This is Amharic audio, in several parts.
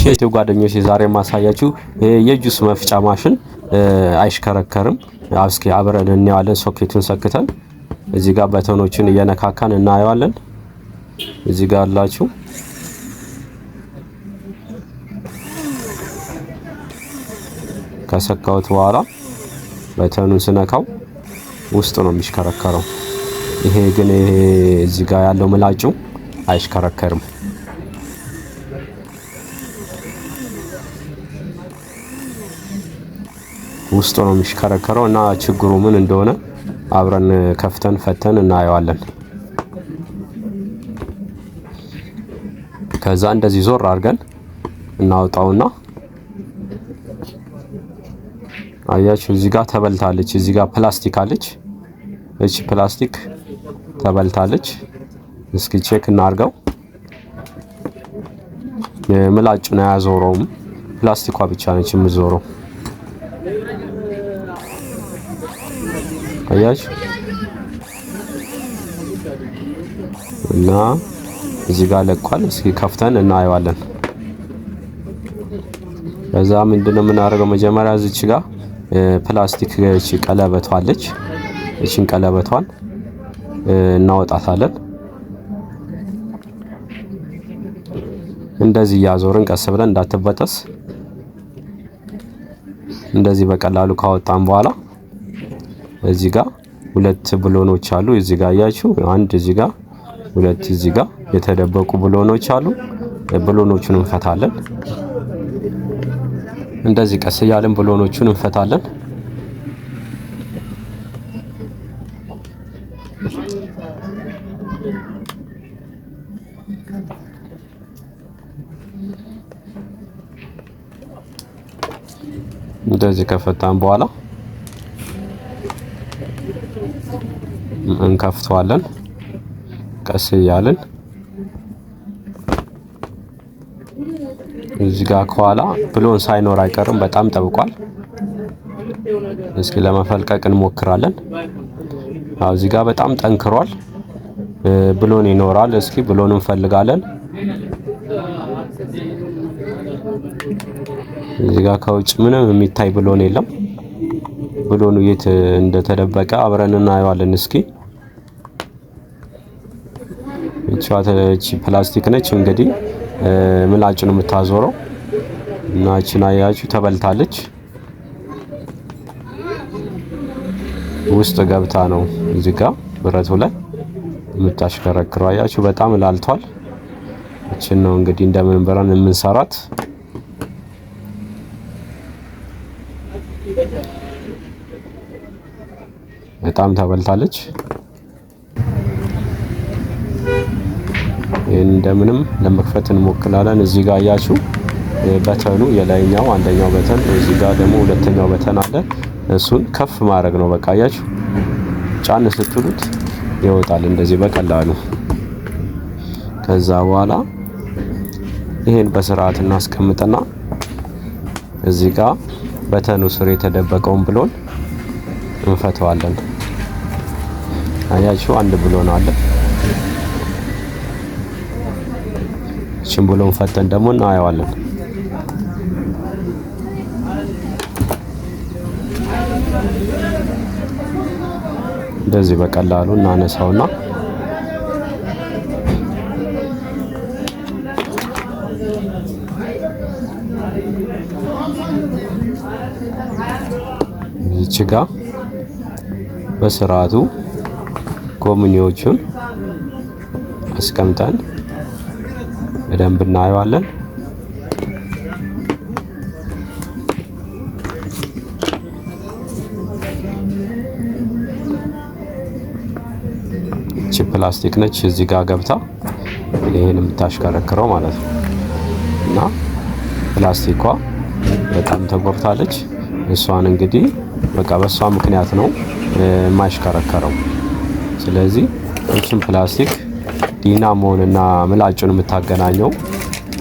እሺ ጓደኞቼ ዛሬ ማሳያችሁ የጁስ መፍጫ ማሽን አይሽከረከርም። እስኪ አብረን እናያለን። ሶኬቱን ሰክተን እዚህ ጋር በተኖችን እየነካካን እናየዋለን። እዚህ ጋር አላችሁ ከሰካሁት በኋላ በተኑን ስነካው ውስጥ ነው የሚሽከረከረው። ይሄ ግን እዚህ ጋር ያለው ምላጩ አይሽከረከርም። ውስጥ ነው የሚሽከረከረው እና ችግሩ ምን እንደሆነ አብረን ከፍተን ፈተን እናየዋለን። ከዛ እንደዚህ ዞር አድርገን እናውጣውና አያችሁ እዚህ ጋር ተበልታለች። እዚህ ጋር ፕላስቲክ አለች። እቺ ፕላስቲክ ተበልታለች። እስኪ ቼክ እናርገው። ምላጩን አያዞረውም። ፕላስቲኳ ብቻ ነች የምትዞረው። አያችሁ እና እዚህ ጋር ለቋል። እስኪ ከፍተን እናየዋለን። ከዛ ምንድነው የምናደርገው? መጀመሪያ እዚች ጋር ፕላስቲክ እቺ ቀለበቷ አለች። እቺን ቀለበቷን እናወጣታለን። እንደዚህ ያዞርን ቀስ ብለን እንዳትበጠስ። እንደዚህ በቀላሉ ካወጣን በኋላ እዚህ ጋር ሁለት ብሎኖች አሉ። እዚህ ጋር አያችሁ፣ አንድ እዚህ ጋር፣ ሁለት እዚህ ጋር የተደበቁ ብሎኖች አሉ። ብሎኖቹን እንፈታለን። እንደዚህ ቀስ እያለን ብሎኖቹን እንፈታለን። እንደዚህ ከፈታን በኋላ እንከፍተዋለን ቀስ እያለን። እዚህ ጋር ከኋላ ብሎን ሳይኖር አይቀርም፣ በጣም ጠብቋል። እስኪ ለመፈልቀቅ እንሞክራለን። እዚህ ጋር በጣም ጠንክሯል። ብሎን ይኖራል። እስኪ ብሎን እንፈልጋለን። እዚህ ጋር ከውጭ ምንም የሚታይ ብሎን የለም። ብሎኑ የት እንደተደበቀ አብረን እናየዋለን። እስኪ እቺ ፕላስቲክ ነች እንግዲህ ምላጩን የምታዞረው እና እቺን አያችሁ ተበልታለች። ውስጥ ገብታ ነው እዚህ ጋር ብረቱ ላይ የምታሽከረክረው። አያችሁ በጣም ላልቷል። እቺን ነው እንግዲህ እንደምን ብረን የምንሰራት። በጣም ተበልታለች። ይሄን እንደምንም ለመክፈት እንሞክራለን። እዚህ ጋር አያችሁ በተኑ የላይኛው አንደኛው በተን፣ እዚህ ጋር ደግሞ ሁለተኛው በተን አለ። እሱን ከፍ ማድረግ ነው። በቃ አያችሁ ጫን ስትሉት ይወጣል እንደዚህ በቀላሉ። ከዛ በኋላ ይሄን በስርዓት እናስቀምጥና እዚህ ጋር በተኑ ስር የተደበቀውን ብሎን እንፈተዋለን። አያችሁ አንድ ብሎን አለ። እቺን ብሎን ፈተን ደግሞ እናየዋለን። እንደዚህ በቀላሉ እናነሳውና እዚች ጋር በስርዓቱ ጎምኒዎቹን አስቀምጠን በደንብ እናየዋለን። እቺ ፕላስቲክ ነች እዚህ ጋር ገብታ ይሄን የምታሽከረክረው ማለት ነው። እና ፕላስቲኳ በጣም ተጎድታለች። እሷን እንግዲህ በቃ በሷ ምክንያት ነው የማይሽከረከረው። ስለዚህ እቺን ፕላስቲክ ዲናሞንና ምላጩን የምታገናኘው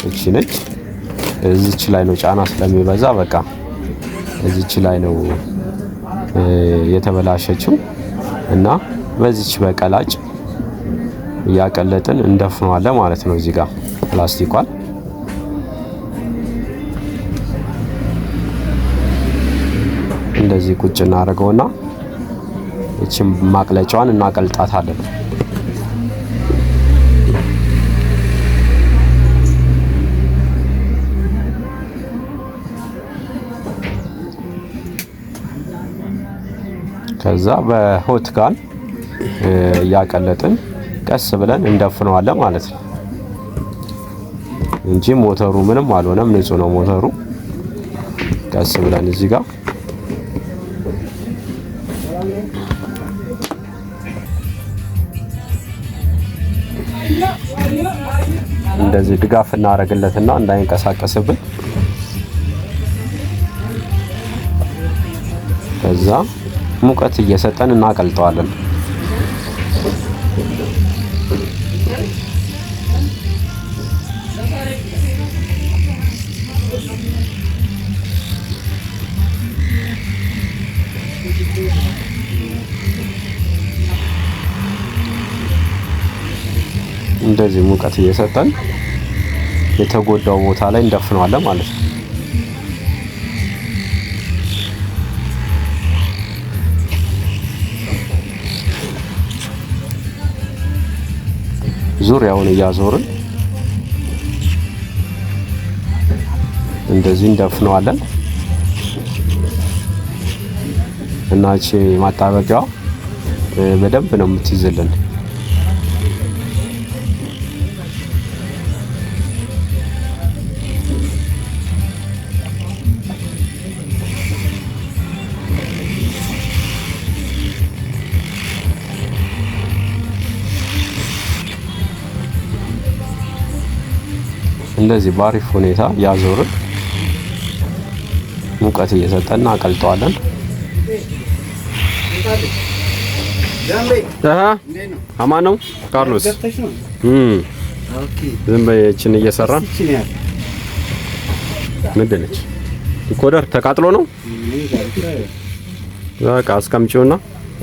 እቺ ነች። እዚች ላይ ነው ጫና ስለሚበዛ በቃ እዚች ላይ ነው የተበላሸችው እና በዚች በቀላጭ እያቀለጥን እንደፍነዋለን ማለት ነው። እዚህ ጋር ፕላስቲኳን እንደዚህ ቁጭ እናደርገውና እቺም ማቅለጫዋን እናቀልጣታለን። ከዛ በሆት ጋን ያቀለጥን ቀስ ብለን እንደፍነዋለን ማለት ነው እንጂ ሞተሩ ምንም አልሆነም፣ ንጹህ ነው ሞተሩ። ቀስ ብለን እዚህ ጋር እንደዚህ ድጋፍ እናደርግለትና እንዳይንቀሳቀስብን ከዛ ሙቀት እየሰጠን እናቀልጠዋለን። እንደዚህ ሙቀት እየሰጠን የተጎዳው ቦታ ላይ እንደፍነዋለን ማለት ነው። ዙሪያውን እያዞርን እንደዚህ እንደፍነዋለን እና እቺ ማጣበቂያው በደንብ ነው የምትይዝልን። እንደዚህ ባሪፍ ሁኔታ ያዞርን ሙቀት እየሰጠን እናቀልጠዋለን። አማን ነው ካርሎስ። ዝም በይችን እየሰራን ምንድን ነች? ዲኮደር ተቃጥሎ ነው። በቃ አስቀምጪውና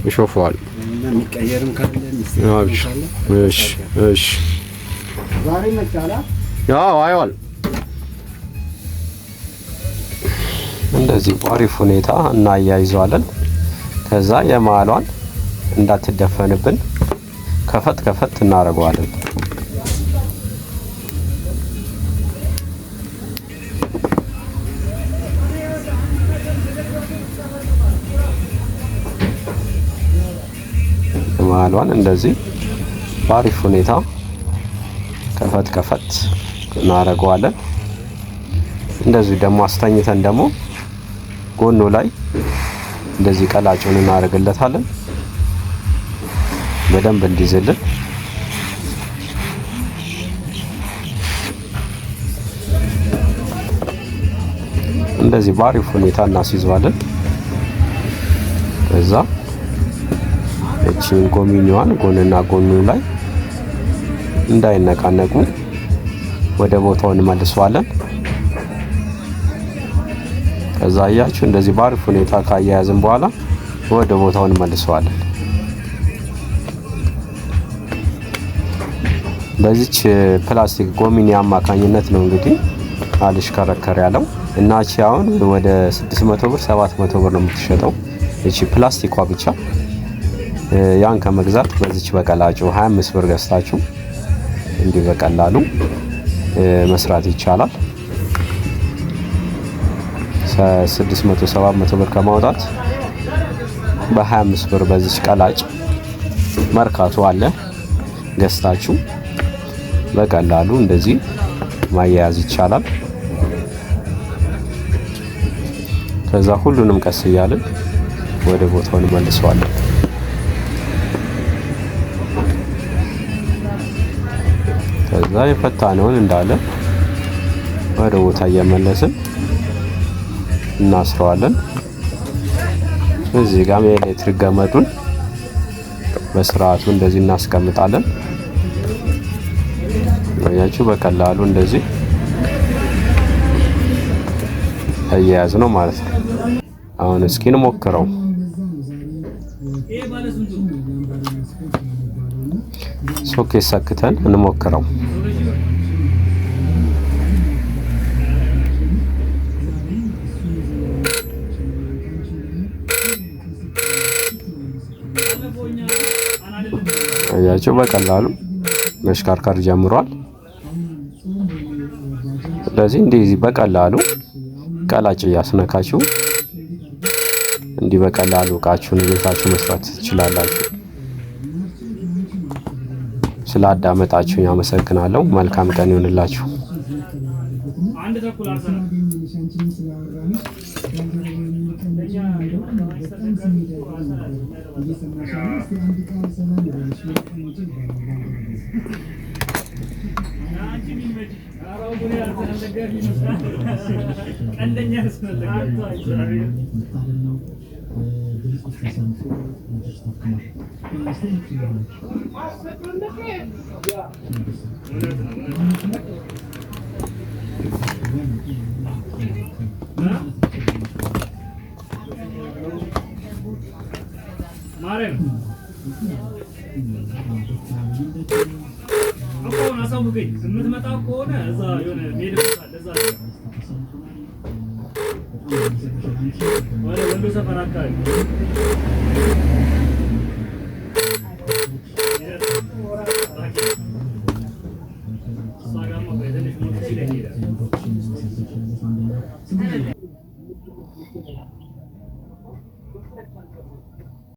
ይሾፈዋል። እሺ እሺ ዛሬ መጣላ ያው አይዋል እንደዚህ ባሪፍ ሁኔታ እናያይዘዋለን። ከዛ የማሏን እንዳትደፈንብን ከፈት ከፈት እናደርገዋለን። የማሏን እንደዚህ ባሪፍ ሁኔታ ከፈት ከፈት እናደርገዋለን። እንደዚህ ደግሞ አስተኝተን ደግሞ ጎኑ ላይ እንደዚህ ቀላጩን እናደርግለታለን በደንብ እንዲዝልን። እንደዚህ ባሪፍ ሁኔታ እናስይዘዋለን። ከዛ እቺን ጎሚኒዋን ጎንና ጎኑ ላይ እንዳይነቃነቁ ወደ ቦታው እንመልሰዋለን። ከዛ አያችሁ እንደዚህ ባሪፍ ሁኔታ ካያያዝን በኋላ ወደ ቦታው እንመልሰዋለን። በዚች ፕላስቲክ ጎሚኒ አማካኝነት ነው እንግዲህ አልሽከረከር ያለው እና እቺ አሁን ወደ 600 ብር 700 ብር ነው የምትሸጠው እቺ ፕላስቲኳ ብቻ። ያን ከመግዛት በዚች በቀላጩ 25 ብር ገዝታችሁ እንዲህ በቀላሉ መስራት ይቻላል። 600 700 ብር ከማውጣት በ25 ብር በዚች ቀላጭ መርካቶ አለ ገዝታችሁ በቀላሉ እንደዚህ ማያያዝ ይቻላል። ከዛ ሁሉንም ቀስ እያልን ወደ ቦታው እንመልሰዋለን። ከዛ የፈታነውን እንዳለ ወደ ቦታ እየመለስን እናስረዋለን። እዚህ ጋር የኤሌክትሪክ ገመዱን በስርዓቱ እንደዚህ እናስቀምጣለን። ያያችሁ በቀላሉ እንደዚህ አያያዝ ነው ማለት ነው። አሁን እስኪ እንሞክረው። ሶኬት ሰክተን እንሞክረው። አያችሁ በቀላሉ መሽከርከር ጀምሯል። ስለዚህ እንደዚህ በቀላሉ ቀላጭ እያስነካችሁ እንዲህ በቀላሉ እቃችሁን ቤታችሁ መስራት ትችላላችሁ። ስላዳመጣችሁኝ አመሰግናለሁ። መልካም ቀን ይሁንላችሁ። አሁን አሳውቀኝ የምትመጣ ከሆነ እዛ የሆነ ሜዳ አለ እዛ ወደ ወሎ ሰፈር አካባቢ ሳጋማ በደንብ ነው ሲለኝ